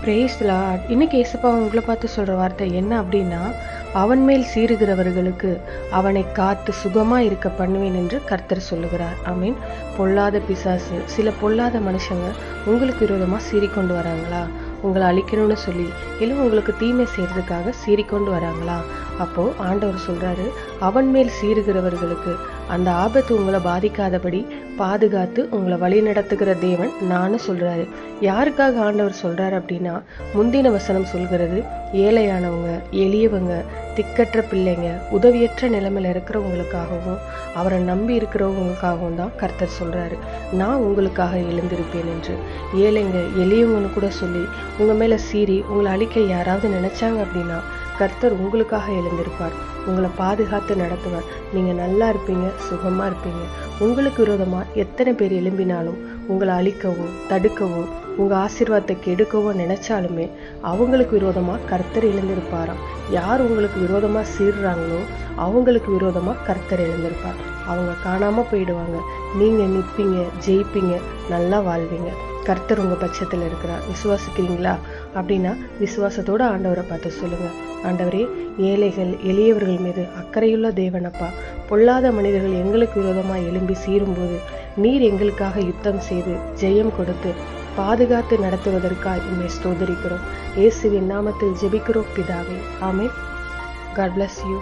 Brace Lord. இன்னைக்கு ஏசப்பா உங்களை பார்த்து சொல்ற வார்த்தை என்ன அப்படின்னா, அவன் மேல் சீறுகிறவர்களுக்கு அவனை காத்து சுகமா இருக்க பண்ணுவேன் என்று கர்த்தர் சொல்லுகிறார். ஆமீன். பொல்லாத பிசாசு, சில பொல்லாத மனுஷங்க உங்களுக்கு விரோதமா சீறிக்கொண்டு வராங்களா? உங்களை அழிக்கணும்னு சொல்லி இல்லை உங்களுக்கு தீமை செய்யறதுக்காக சீறிக்கொண்டு வராங்களா? அப்போ ஆண்டவர் சொல்றாரு, அவன் மேல் சீறுகிறவர்களுக்கு அந்த ஆபத்து உங்களை பாதிக்காதபடி பாதுகாத்து உங்களை வழி நடத்துகிற தேவன் நானு சொல்றாரு. யாருக்காக ஆண்டவர் சொல்றாரு அப்படின்னா, முந்தின வசனம் சொல்கிறது ஏழையானவங்க, எளியவங்க, திக்கற்ற பிள்ளைங்க, உதவியற்ற நிலைமையில இருக்கிறவங்களுக்காகவும் அவரை நம்பி இருக்கிறவங்களுக்காகவும் தான் கர்த்தர் சொல்றாரு, நான் உங்களுக்காக எழுந்திருப்பேன் என்று. ஏழைங்க எளியவங்கன்னு கூட சொல்லி உங்க மேல சீறி உங்களை அழிக்க யாராவது நினைச்சாங்க அப்படின்னா கர்த்தர் உங்களுக்காக எழுந்திருப்பார், உங்களை பாதுகாத்து நடத்துவார். நீங்க நல்லா இருப்பீங்க, சுகமா இருப்பீங்க. உங்களுக்கு விரோதமா எத்தனை பேர் எழும்பினாலும் உங்களை அழிக்கவோ தடுக்கவோ உங்க ஆசீர்வாதத்தை கெடுக்கவோ நினைச்சாலுமே அவங்களுக்கு விரோதமா கர்த்தர் எழுந்திருப்பாராம். யார் உங்களுக்கு விரோதமா சீர்றாங்களோ அவங்களுக்கு விரோதமா கர்த்தர் எழுந்திருப்பார். அவங்க காணாம போயிடுவாங்க, நீங்க நிற்பீங்க, ஜெயிப்பீங்க, நல்லா வாழ்வீங்க. கர்த்தர் உங்க பட்சத்தில் இருக்கிறார். விசுவாசிக்கிறீங்களா? அப்படின்னா விசுவாசத்தோட ஆண்டவரை பார்த்து சொல்லுங்க, ஆண்டவரே, ஏழைகள் எளியவர்கள் மீது அக்கறையுள்ள தேவனப்பா, பொல்லாத மனிதர்கள் எங்களுக்கு விரோதமாக எழும்பி சீரும்போது நீர் எங்களுக்காக யுத்தம் செய்து ஜெயம் கொடுத்து பாதுகாத்து நடத்துவதற்காக உம்மை ஸ்தோத்திரிக்கிறோம். இயேசுவின் நாமத்தில் ஜெபிக்கிறோம் பிதாவே, ஆமென். God bless you.